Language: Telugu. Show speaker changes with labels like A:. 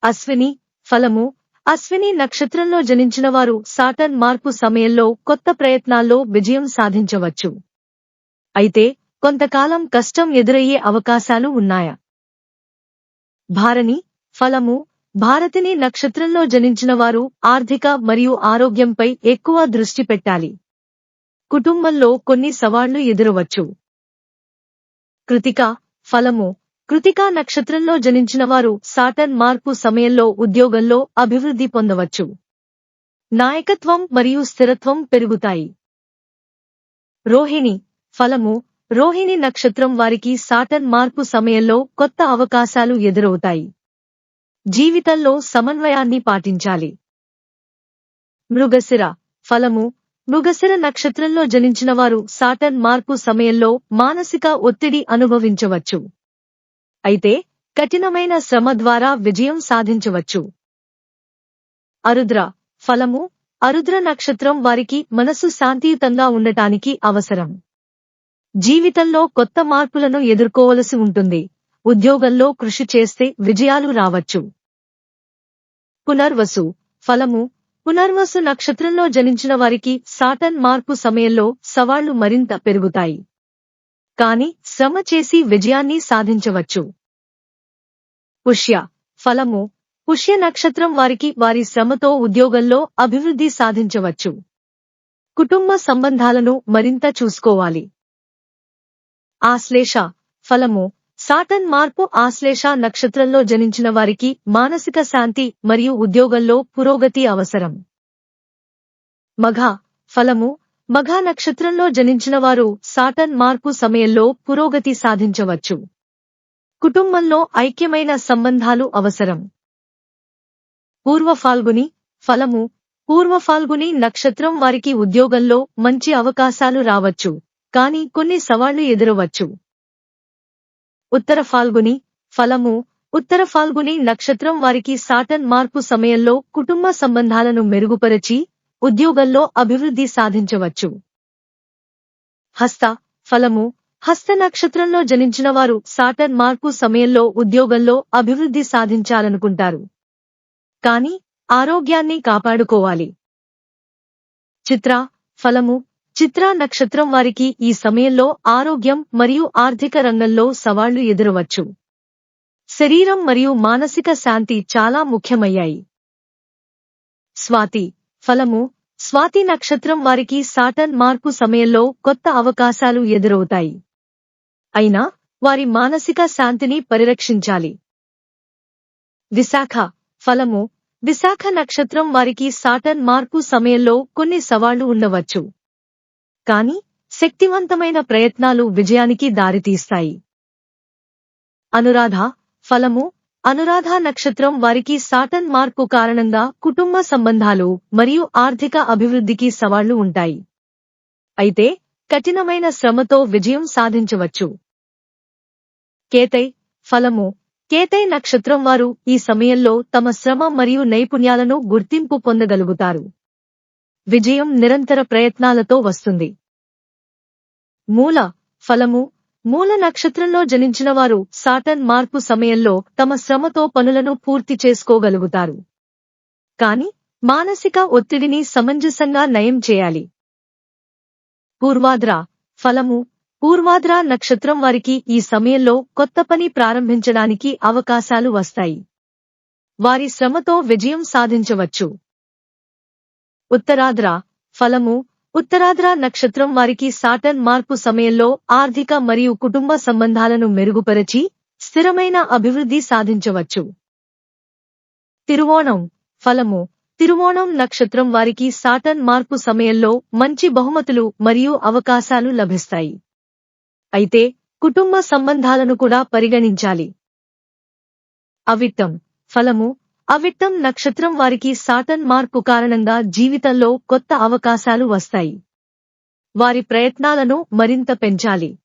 A: అశ్విని ఫలము అశ్విని నక్షత్రంలో జనించిన వారు సాటర్న్ మార్పు సమయంలో కొత్త ప్రయత్నాల్లో విజయం సాధించవచ్చు. అయితే కొంతకాలం కష్టం ఎదురయ్యే అవకాశాలు ఉన్నాయా? భారణి ఫలము భారతిని నక్షత్రంలో జనించిన వారు ఆర్థిక మరియు ఆరోగ్యంపై ఎక్కువ దృష్టి పెట్టాలి. కుటుంబంలో కొన్ని సవాళ్లు ఎదురవచ్చు. కృతిక ఫలము కృతికా నక్షత్రంలో జనించిన వారు సాటర్న్ మార్పు సమయంలో ఉద్యోగంలో అభివృద్ధి పొందవచ్చు. నాయకత్వం మరియు స్థిరత్వం పెరుగుతాయి. రోహిణి ఫలము రోహిణి నక్షత్రం వారికి సాటర్న్ మార్పు సమయంలో కొత్త అవకాశాలు ఎదురవుతాయి. జీవితంలో సమన్వయాన్ని పాటించాలి. మృగశిర ఫలము మృగశిర నక్షత్రంలో జనించిన వారు సాటర్న్ మార్పు సమయంలో మానసిక ఒత్తిడి అనుభవించవచ్చు. అయితే కఠినమైన శ్రమ ద్వారా విజయం సాధించవచ్చు. ఆరుద్ర ఫలము ఆరుద్ర నక్షత్రం వారికి మనసు శాంతియుతంగా ఉండటానికి అవసరం. జీవితంలో కొత్త మార్పులను ఎదుర్కోవలసి ఉంటుంది. ఉద్యోగంలో కృషి చేస్తే విజయాలు రావచ్చు. పునర్వసు ఫలము పునర్వసు నక్షత్రంలో జనించిన వారికి సాటర్న్ మార్పు సమయంలో సవాళ్లు మరింత పెరుగుతాయి. కాని శ్రమ చేసి విజయాన్ని సాధించవచ్చు. పుష్య ఫలము పుష్య నక్షత్రం వారికి వారి శ్రమతో ఉద్యోగంలో అభివృద్ధి సాధించవచ్చు. కుటుంబ సంబంధాలను మరింత చూసుకోవాలి. ఆశ్లేష ఫలము సాటర్న్ మార్పు ఆశ్లేష నక్షత్రంలో జనించిన వారికి మానసిక శాంతి మరియు ఉద్యోగంలో పురోగతి అవసరం. మఘ ఫలము మఘ నక్షత్రంలో జనించిన వారు సాటర్న్ మార్పు సమయంలో పురోగతి సాధించవచ్చు. కుటుంబంలో ఐక్యమైన సంబంధాలు అవసరం. పూర్వఫాల్గుని ఫలము పూర్వఫాల్గుని నక్షత్రం వారికి ఉద్యోగంలో మంచి అవకాశాలు రావచ్చు. కానీ కొన్ని సవాళ్లు ఎదురవచ్చు. ఉత్తర ఫాల్గుని ఫలము ఉత్తర ఫాల్గుని నక్షత్రం వారికి సాటర్న్ మార్పు సమయంలో కుటుంబ సంబంధాలను మెరుగుపరచి ఉద్యోగంలో అభివృద్ధి సాధించవచ్చు. హస్త ఫలము హస్త నక్షత్రంలో జనించిన వారు సాటర్న్ మార్పు సమయంలో ఉద్యోగంలో అభివృద్ధి సాధించాలనుకుంటారు. కానీ ఆరోగ్యాన్ని కాపాడుకోవాలి. చిత్ర ఫలము చిత్రా నక్షత్రం వారికి ఈ సమయంలో ఆరోగ్యం మరియు ఆర్థిక రంగంలో సవాళ్లు ఎదురవచ్చు. శరీరం మరియు మానసిక శాంతి చాలా ముఖ్యమయ్యాయి. స్వాతి ఫలము స్వాతి నక్షత్రం వారికి సాటర్న్ మార్పు సమయంలో కొత్త అవకాశాలు ఎదురవుతాయి. అయినా వారి మానసిక శాంతిని పరిరక్షించాలి. విశాఖ ఫలము విశాఖ నక్షత్రం వారికి సాటర్న్ మార్పు సమయంలో కొన్ని సవాళ్లు ఉండవచ్చు. కానీ శక్తివంతమైన ప్రయత్నాలు విజయానికి దారితీస్తాయి. అనురాధ ఫలము అనురాధ నక్షత్రం వారికి సాటర్న్ మార్పు కారణంగా కుటుంబ సంబంధాలు మరియు ఆర్థిక అభివృద్ధికి సవాళ్లు ఉంటాయి. అయితే కఠినమైన శ్రమతో విజయం సాధించవచ్చు. కేతై ఫలము కేతై నక్షత్రం వారు ఈ సమయంలో తమ శ్రమ మరియు నైపుణ్యాలను గుర్తింపు పొందగలుగుతారు. విజయం నిరంతర ప్రయత్నాలతో వస్తుంది. మూల ఫలము మూల నక్షత్రంలో జనించిన వారు సాటర్న్ మార్పు సమయంలో తమ శ్రమతో పనులను పూర్తి చేసుకోగలుగుతారు. కాని మానసిక ఒత్తిడిని సమంజసంగా నయం చేయాలి. పూర్వాద్ర ఫలము పూర్వాద్ర నక్షత్రం వారికి ఈ సమయంలో కొత్త పని ప్రారంభించడానికి అవకాశాలు వస్తాయి. వారి శ్రమతో విజయం సాధించవచ్చు. ఉత్తరాద్ర ఫలము ఉత్తరాద్ర నక్షత్రం వారికి సాటర్న్ మార్పు సమయంలో ఆర్థిక మరియు కుటుంబ సంబంధాలను మెరుగుపరచి స్థిరమైన అభివృద్ధి సాధించవచ్చు. తిరువోణం ఫలము తిరువోణం నక్షత్రం వారికి సాటర్న్ మార్పు సమయంలో మంచి బహుమతులు మరియు అవకాశాలు లభిస్తాయి. అయితే కుటుంబ సంబంధాలను కూడా పరిగణించాలి. అవిట్టం ఫలము అవిట్టం నక్షత్రం వారికి సాటర్న్ మార్పు కారణంగా జీవితంలో కొత్త అవకాశాలు వస్తాయి. వారి ప్రయత్నాలను మరింత పెంచాలి.